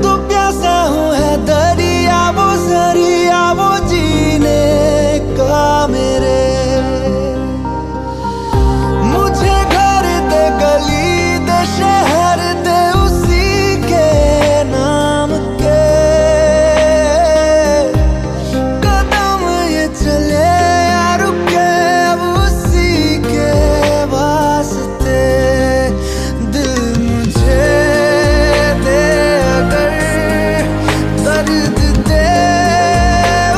तो प्यासा हूँ है दरिया वो जीने का मेरे। मुझे घर दे गली दे शहर दे उसी के नाम के। कदम ये चले या रुके अब उसी के वास्ते। दिल मुझे दे अगर दर्द दे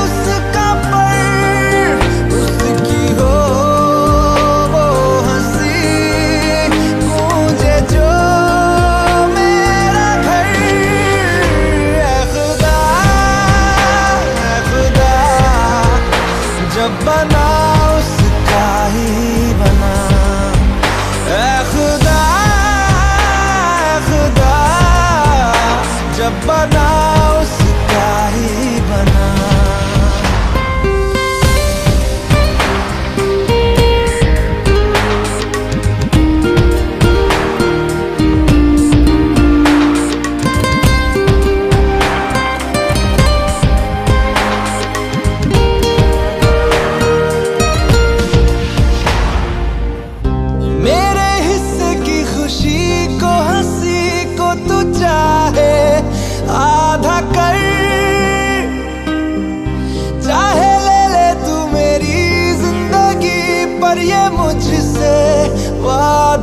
उसका पर उसकी हो वो हंसी गूंजे जो मेरा घर। ऐ खुदा जब बना उसका ही बना। ऐ खुदा जब बना उसका ही बना। मेरे हिस्से की खुशी को हंसी को तू चाहे आधा कर। चाहे ले ले तू मेरी जिंदगी पर ये मुझसे वादा